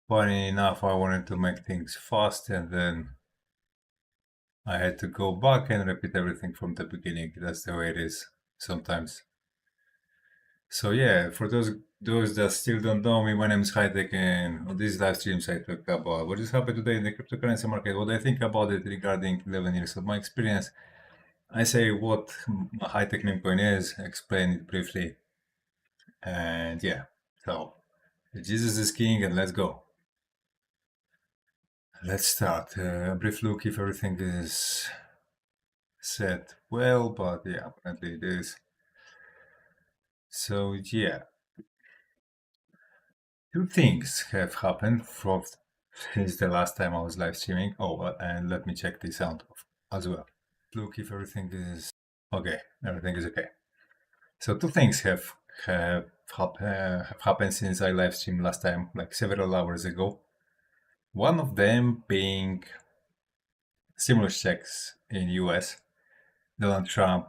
funny enough, I wanted to make things fast, and then I had to go back and repeat everything from the beginning. That's the way it is sometimes. So yeah, for those that still don't know me, my name is Hightech, and on these live streams I talk about what just happened today in the cryptocurrency market, what I think about it regarding 11 years of my experience. I say what a high-tech meme coin is, explain it briefly, and yeah. So Jesus is king, and let's go. Let's start. A brief look if everything is set well, but yeah, apparently it is. So yeah, two things have happened from since the last time I was live streaming. Oh, and let me check the sound as well. Look if everything is okay. Everything is okay. So two things have happened since I live streamed last time, like several hours ago. One of them being stimulus checks in US. Donald Trump,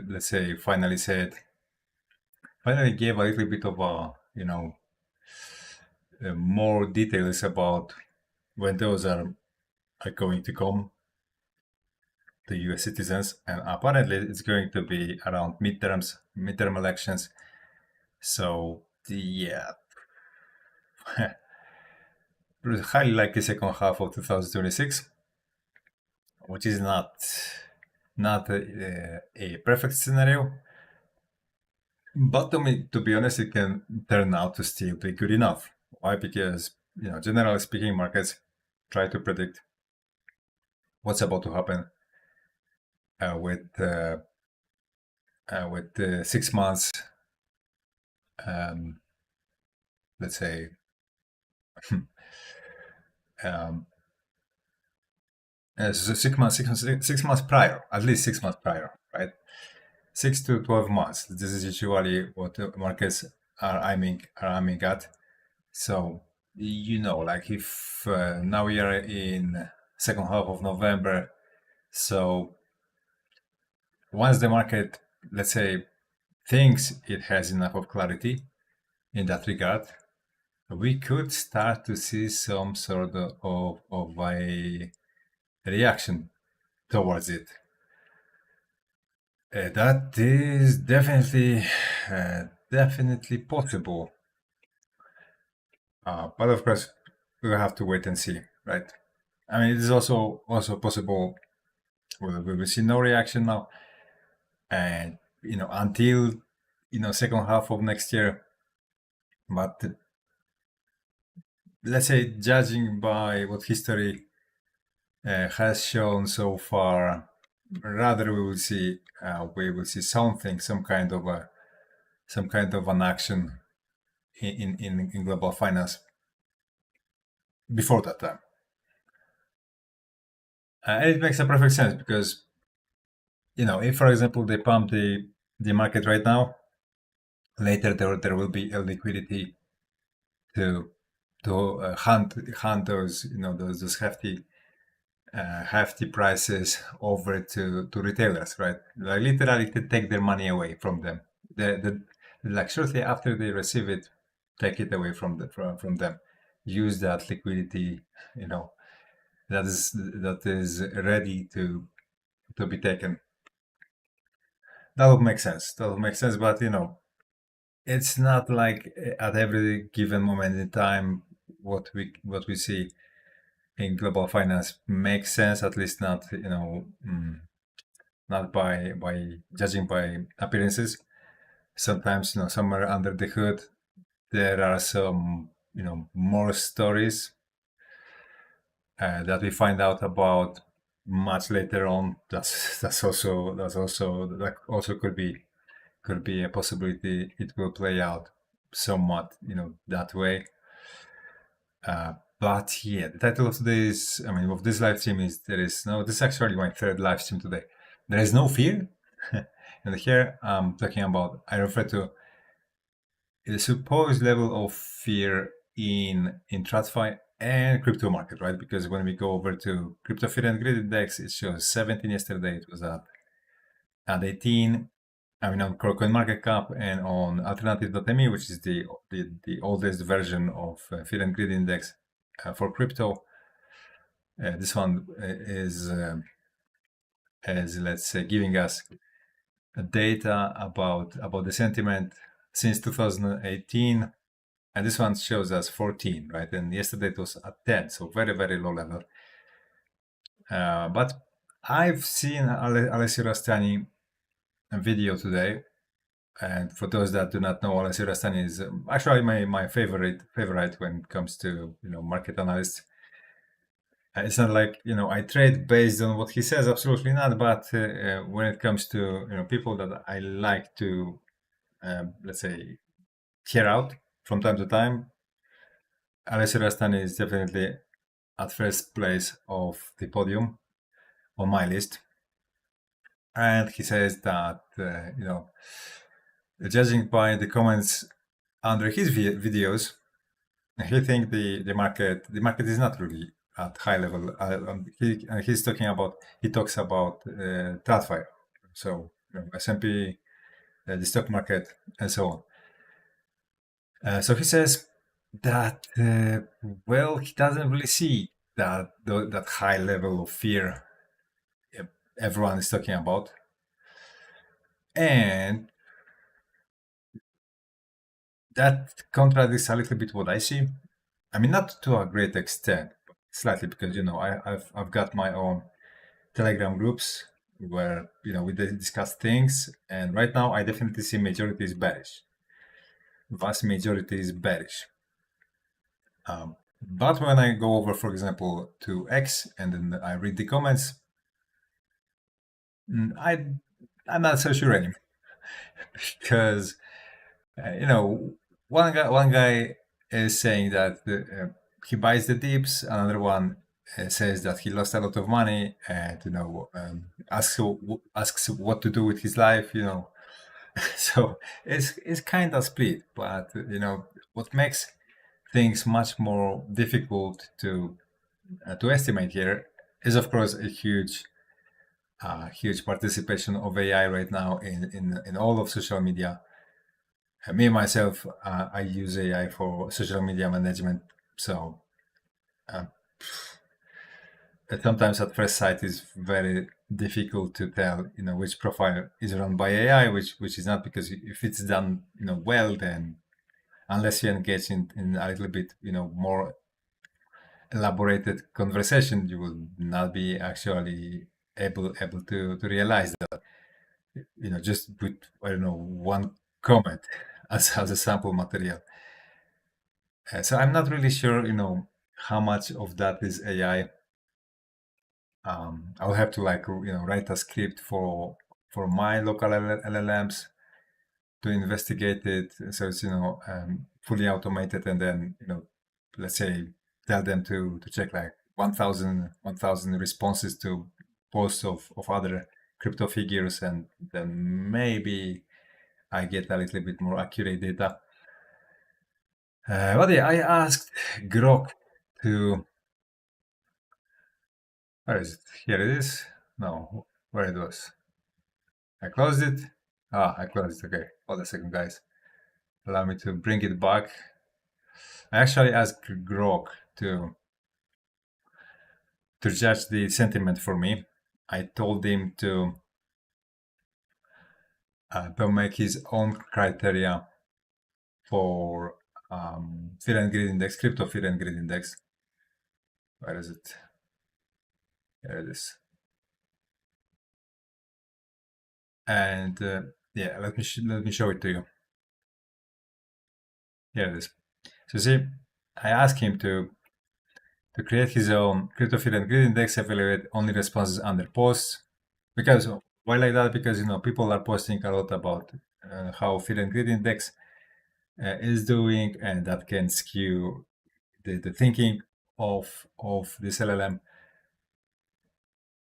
let's say, finally gave a little bit of more details about when those are going to come to US citizens, and apparently it's going to be around midterm elections. So yeah, highly likely second half of 2026, which is not a perfect scenario, but to be honest, it can turn out to still be good enough. Why? Because generally speaking, markets try to predict what's about to happen uh, with uh, with 6 months, um, let's say, um, 6 months prior, at least 6 months prior, right? 6 to 12 months. This is usually what the markets are aiming at. So like if now we are in second half of November, so once the market, let's say, thinks it has enough of clarity in that regard, we could start to see some sort of a reaction towards it. That is definitely possible. But of course, we'll have to wait and see, right? I mean, it is also possible we will see no reaction now, and until second half of next year. But let's say, judging by what history has shown so far, rather we will see something, some kind of an action in global finance before that time. And it makes a perfect sense because if for example they pump the market right now, later there will be a liquidity to hunt those hefty prices over to retailers, right? Like literally to take their money away from them. Like shortly after they receive it, take it away from them. Use that liquidity, you know, that is ready to be taken. That would make sense. That would make sense, but it's not like at every given moment in time what we see in global finance makes sense. At least not not by judging by appearances. Sometimes somewhere under the hood there are some more stories that we find out about much later on. That also could be a possibility. It will play out somewhat that way. But yeah, the title of today's, I mean, of this live stream is this is actually my third live stream today. There is no fear. And here I'm talking about, I refer to the supposed level of fear in TradFi and crypto market, right? Because when we go over to crypto fear and greed index, it shows 17 yesterday. It was at 18. I mean, on CoinMarketCap and on alternative.me, which is the oldest version of fear and greed index, for crypto. This one is let's say giving us data about the sentiment since 2018, and this one shows us 14, right? And yesterday it was at 10, so very low level. But I've seen Alessio Rastani video today, and for those that do not know, Alessio Rastani is actually my favorite when it comes to market analysts. It's not like I trade based on what he says, absolutely not. But when it comes to people that I like to let's say hear out from time to time, Alessio Rastani is definitely at first place of the podium on my list. And he says that judging by the comments under his videos, he think the market is not really at high level. He talks about TradFi, so S&P, the stock market, and so on. So he says that he doesn't really see that high level of fear everyone is talking about, and that contradicts a little bit what I see. I mean, not to a great extent, but slightly, because I've got my own Telegram groups where we discuss things, and right now I definitely see majority is bearish. Vast majority is bearish. But when I go over, for example, to X and then I read the comments, I'm not so sure anymore because one guy is saying that he buys the dips. Another one says that he lost a lot of money, and asks what to do with his life. So it's kind of split. But what makes things much more difficult to estimate here is, of course, a huge participation of AI right now in all of social media. Me myself, I use AI for social media management, so sometimes at first sight is very difficult to tell which profile is run by AI, which is not, because if it's done well, then unless you engage in a little bit more elaborated conversation, you will not be actually able to realize that just put one comment as a sample material. So I'm not really sure how much of that is AI. I'll have to write a script for my local LLMs to investigate it, so it's fully automated, and then let's say tell them to check like 1,000 responses to posts of other crypto figures, and then maybe I get a little bit more accurate data. But yeah, I asked Grok to, where is it? Here it is. No, where it was. I closed it. I closed it. Okay, hold a second, guys. Allow me to bring it back. I actually asked Grok to judge the sentiment for me. I told him to make his own criteria for Fear and Greed Index, Crypto Fear and Greed Index. Where is it? Here it is. And yeah, let me show it to you. Here it is. So see, I asked him to create his own Crypto Fear and Greed Index, evaluate only responses under posts. Because why like that? Because people are posting a lot about how Fear and Greed Index is doing, and that can skew the thinking of this LLM.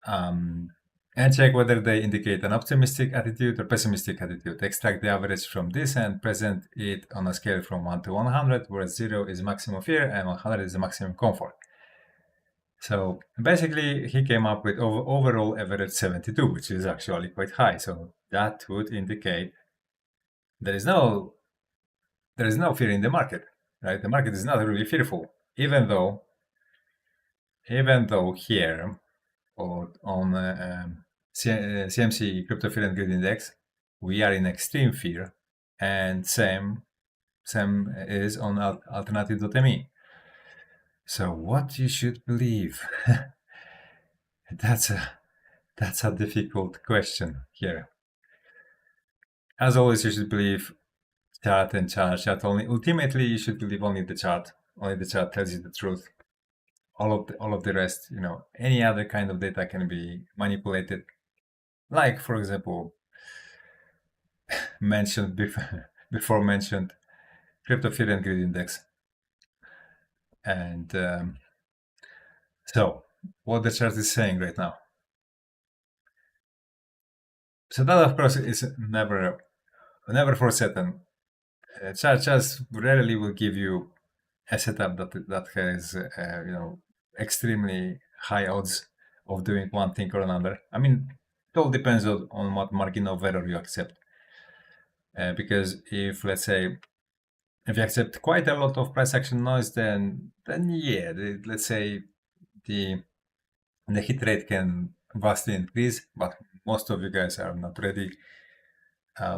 And check whether they indicate an optimistic attitude or pessimistic attitude. Extract the average from this and present it on a scale from 1 to 100, where 0 is maximum fear and 100 is the maximum comfort. So basically, he came up with overall average 72, which is actually quite high. So that would indicate there is no fear in the market, right? The market is not really fearful, even though even though here or on CMC Crypto Fear and Greed Index, we are in extreme fear, and same is on alternative.me. So what you should believe? that's a difficult question here. As always, you should believe chart and chart only. Ultimately, you should believe only the chart. Only the chart tells you the truth. All of the rest, any other kind of data can be manipulated. Like, for example, mentioned before mentioned crypto fear and greed index. And so what the chart is saying right now. So that of course is never for certain. Chart just rarely will give you a setup that has extremely high odds of doing one thing or another. I mean, it all depends on what margin of error you accept. Because if, let's say, if you accept quite a lot of price action noise, then yeah, let's say the hit rate can vastly increase. But most of you guys are not ready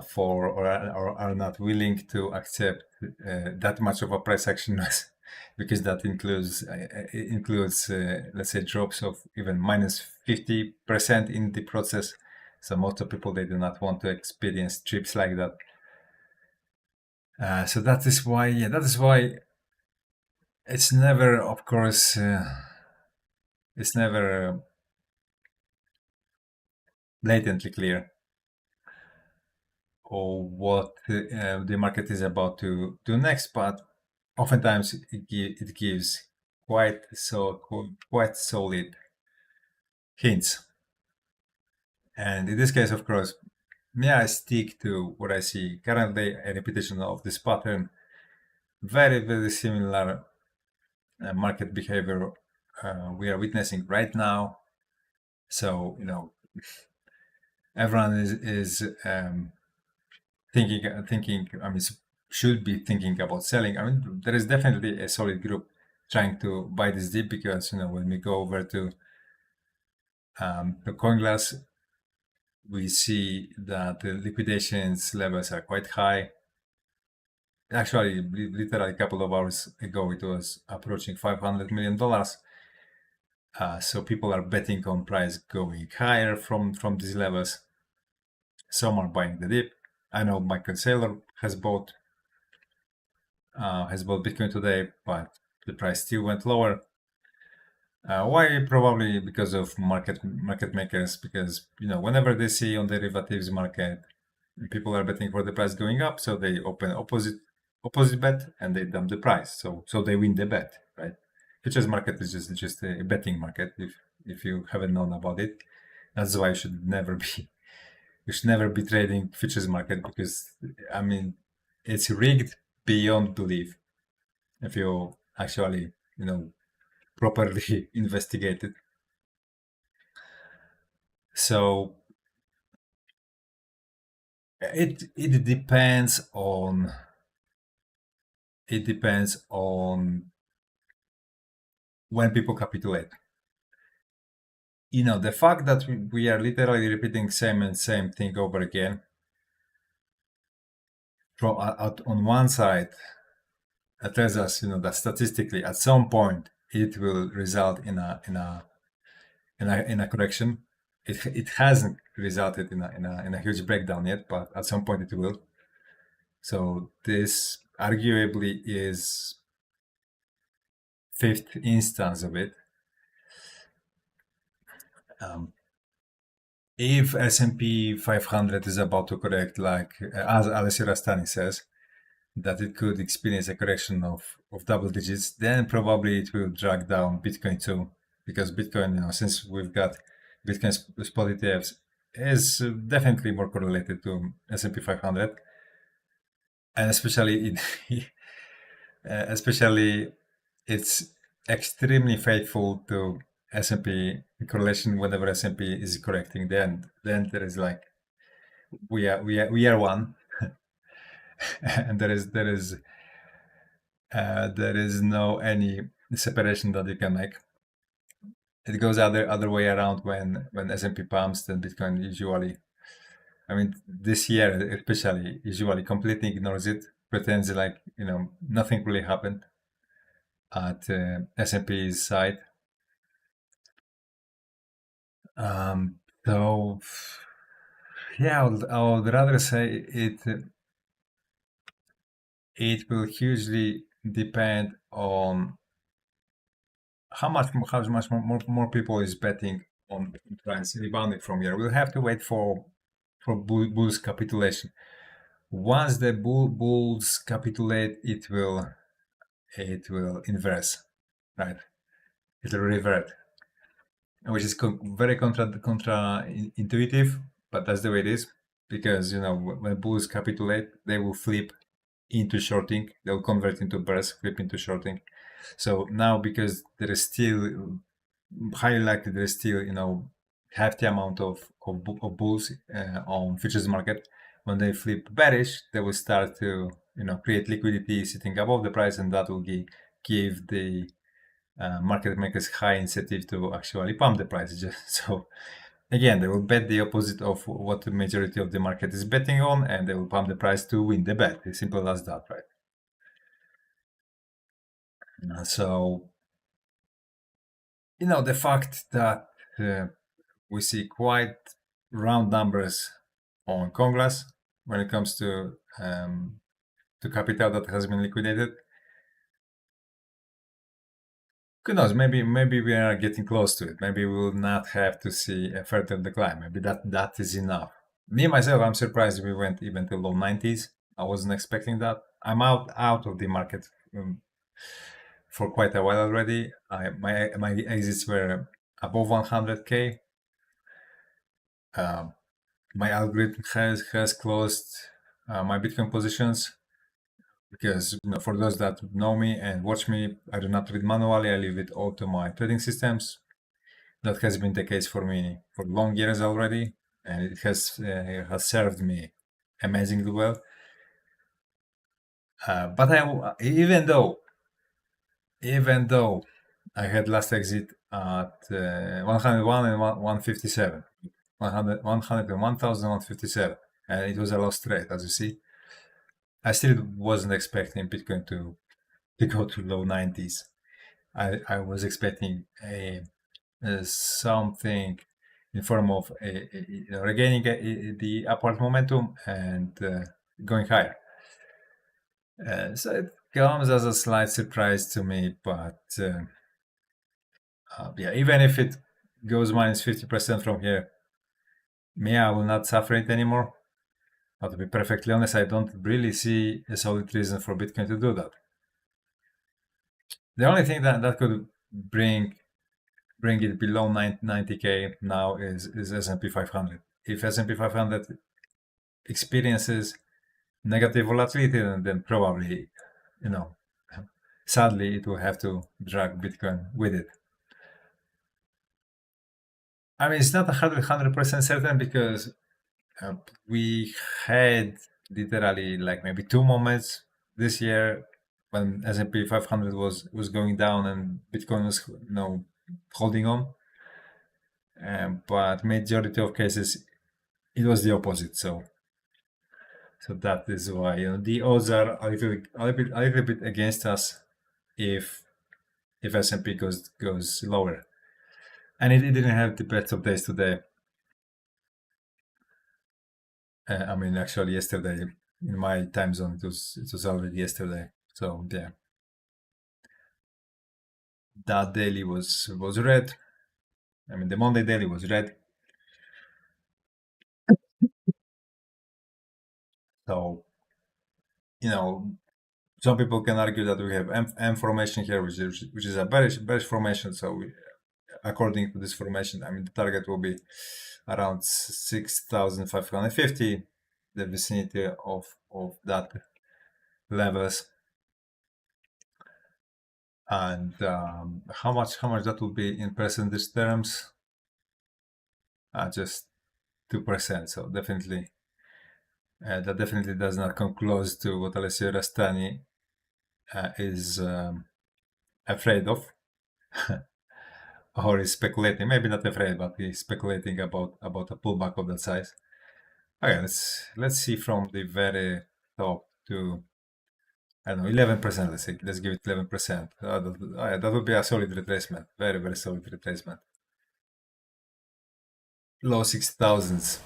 for or are not willing to accept that much of a price action noise, because that includes let's say drops of even minus 50% in the process. So most of people, they do not want to experience trips like that. So that is why it's never, of course, it's never blatantly clear or what the market is about to do next, but oftentimes it gives quite solid hints. And in this case, of course, may I stick to what I see currently, a repetition of this pattern, very similar market behavior we are witnessing right now. So everyone is thinking. I mean, should be thinking about selling. I mean, there is definitely a solid group trying to buy this dip, because when we go over to the CoinGlass, we see that the liquidations levels are quite high. Actually, literally a couple of hours ago, it was approaching $500 million. So people are betting on price going higher from these levels. Some are buying the dip. I know Michael Saylor has bought Bitcoin today, but the price still went lower. Why? Probably because of market makers. Because whenever they see on derivatives market, people are betting for the price going up, so they open opposite bet and they dump the price. So they win the bet, right? Futures market is just a betting market. If you haven't known about it, that's why you should never be trading futures market, because I mean it's rigged beyond belief if you actually properly investigate it. So it depends on when people capitulate. The fact that we are literally repeating same thing over again, from on one side, it tells us that statistically at some point it will result in a correction. It hasn't resulted in a huge breakdown yet, but at some point it will. So this arguably is fifth instance of it. If S&P 500 is about to correct, like as Alessio Rastani says, that it could experience a correction of double digits, then probably it will drag down Bitcoin too, because Bitcoin, since we've got Bitcoin spot ETFs, is definitely more correlated to S&P 500, and especially it's extremely faithful to S&P correlation. Whenever S&P is correcting, then there is like we are one, and there is no any separation that you can make. it goes other way around when S&P pumps, then Bitcoin usually, I mean, this year especially, usually completely ignores it, pretends like nothing really happened at S&P's side. So yeah, I would rather say it will hugely depend on how much more people is betting on price rebounding from here. We'll have to wait for bulls capitulation. Once the bulls capitulate, it will inverse, right? It will revert, which is very contra intuitive, but that's the way it is. Because when bulls capitulate, they will flip into shorting. They'll convert into bears, flip into shorting. So now, because there is still highly likely there is still hefty amount of bulls on futures market, when they flip bearish, they will start to create liquidity sitting above the price, and that will give the market makers high incentive to actually pump the price. So again, they will bet the opposite of what the majority of the market is betting on, and they will pump the price to win the bet. It's simple as that, right? So the fact that we see quite round numbers on Congress when it comes to capital that has been liquidated. Who knows? Maybe we are getting close to it. Maybe we will not have to see a further decline. Maybe that is enough. Me myself, I'm surprised we went even to low 90s. I wasn't expecting that. I'm out of the market for quite a while already. My exits were above 100k. My algorithm has closed my Bitcoin positions because for those that know me and watch me, I do not trade manually. I leave it all to my trading systems. That has been the case for me for long years already, and it has served me amazingly well. But even though I had last exit at 101 and 157, 100, 100 and 1,157, and it was a lost trade, as you see. I still wasn't expecting Bitcoin to go to low 90s. I was expecting something in form of regaining the upward momentum and going higher. So it comes as a slight surprise to me, but yeah, even if it goes minus 50% from here, I will not suffer it anymore. But to be perfectly honest, I don't really see a solid reason for Bitcoin to do that. The only thing that could bring it below 90k now is S&P 500. If S&P 500 experiences negative volatility, then probably, sadly, it will have to drag Bitcoin with it. I mean, it's not 100% certain because we had literally like maybe two moments this year when S&P 500 was going down and Bitcoin was holding on. But majority of cases it was the opposite. So that is why the odds are a little bit against us if S&P goes lower. And it didn't have the best of days today. I mean, actually, yesterday in my time zone, it was already yesterday. So yeah, that daily was red. I mean, the Monday daily was red. So some people can argue that we have M formation here, which is a bearish formation. So according to this formation, I mean, the target will be around 6,550, the vicinity of that levels. And how much that will be in percentage terms? Just 2%. So definitely, that definitely does not come close to what Alessio Rastani is afraid of. or is speculating, maybe not afraid, but he's speculating about a pullback of that size. Okay, let's see from the very top to, I don't know, 11%. Let's say, let's give it 11%. That would be a solid retracement, very very solid retracement. Low 6,000s.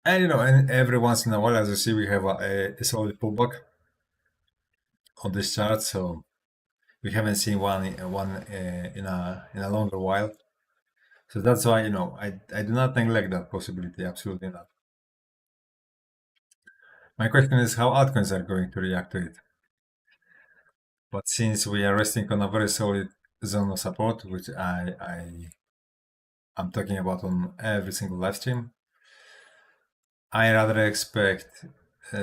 And and every once in a while, as you see, we have a solid pullback on this chart. So we haven't seen one in a longer while. So that's why I do not neglect that possibility. Absolutely not. My question is how altcoins are going to react to it. But since we are resting on a very solid zone of support, which I'm talking about on every single live stream, I rather expect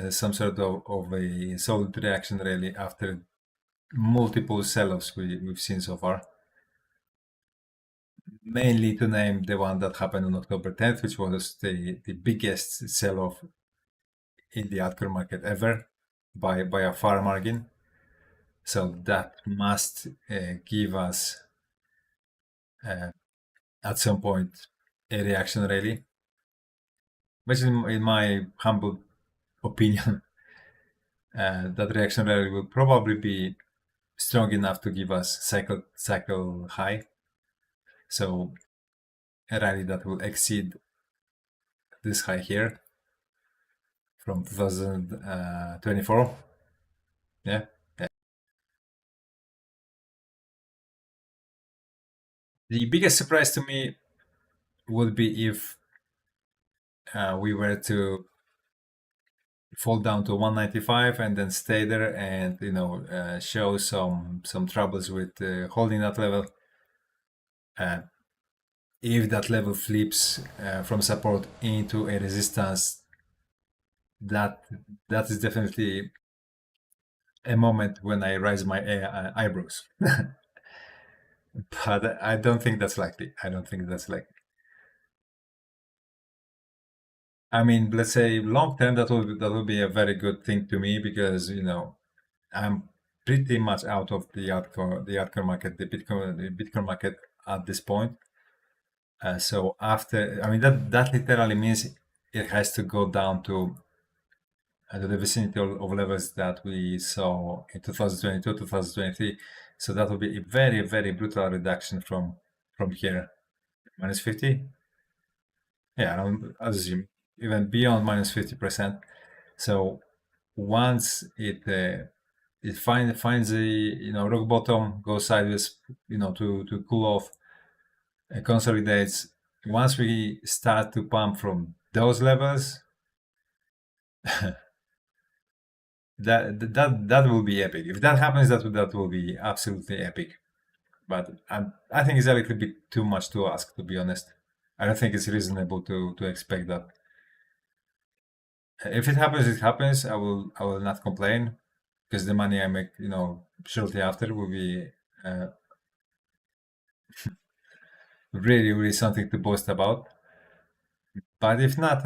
some sort of a solid reaction rally after multiple sell-offs we've seen so far. Mainly to name the one that happened on October 10th, which was the biggest sell-off in the altcoin market ever by a far margin. So that must give us at some point a reaction rally, which in my humble opinion, that reaction rally will probably be strong enough to give us cycle high. So a rally that will exceed this high here from 2024. Yeah. The biggest surprise to me would be if we were to fall down to 195 and then stay there and show some troubles with holding that level. If that level flips from support into a resistance, that is definitely a moment when I raise my eyebrows. But I don't think that's likely. I don't think that's likely. I mean, let's say long term, that will be a very good thing to me because I'm pretty much out of the altcoin market, the Bitcoin market at this point. So after, I mean, that literally means it has to go down to the vicinity of levels that we saw in 2022, 2023. So that will be a very, very brutal reduction from here, minus 50. Yeah, I'll assume even beyond minus 50%. So once it finds a rock bottom, goes sideways, to cool off, consolidates. Once we start to pump from those levels, that will be epic. If that happens, that will be absolutely epic. But I think it's a little bit too much to ask, to be honest. I don't think it's reasonable to expect that. If it happens, it happens. I will not complain because the money I make, shortly after will be really, really something to boast about. But if not,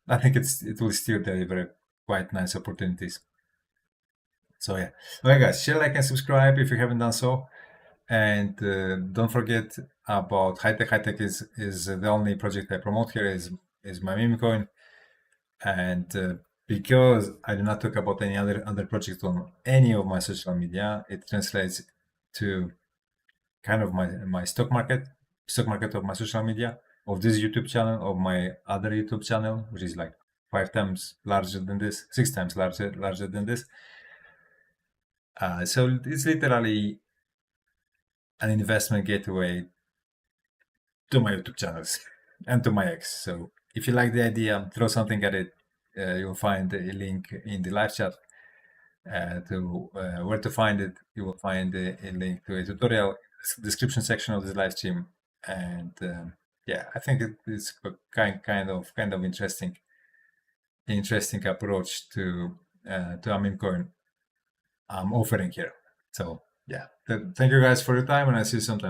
I think it will still deliver quite nice opportunities. So yeah, okay, guys, share, like, and subscribe if you haven't done so, and don't forget about Hightech. Hightech is the only project I promote here. Is my meme coin, and because I do not talk about any other project on any of my social media, it translates to kind of my stock market of my social media, of this YouTube channel, of my other YouTube channel, which is like 5 times larger than this, 6 times larger than this. So it's literally an investment gateway to my YouTube channels and to my X. So if you like the idea, throw something at it. You'll find a link in the live chat to where to find it. You will find a link to a tutorial description section of this live stream, and yeah, I think it's a kind of interesting approach to a meme coin I'm offering here. So yeah, thank you guys for your time, and I see you sometime.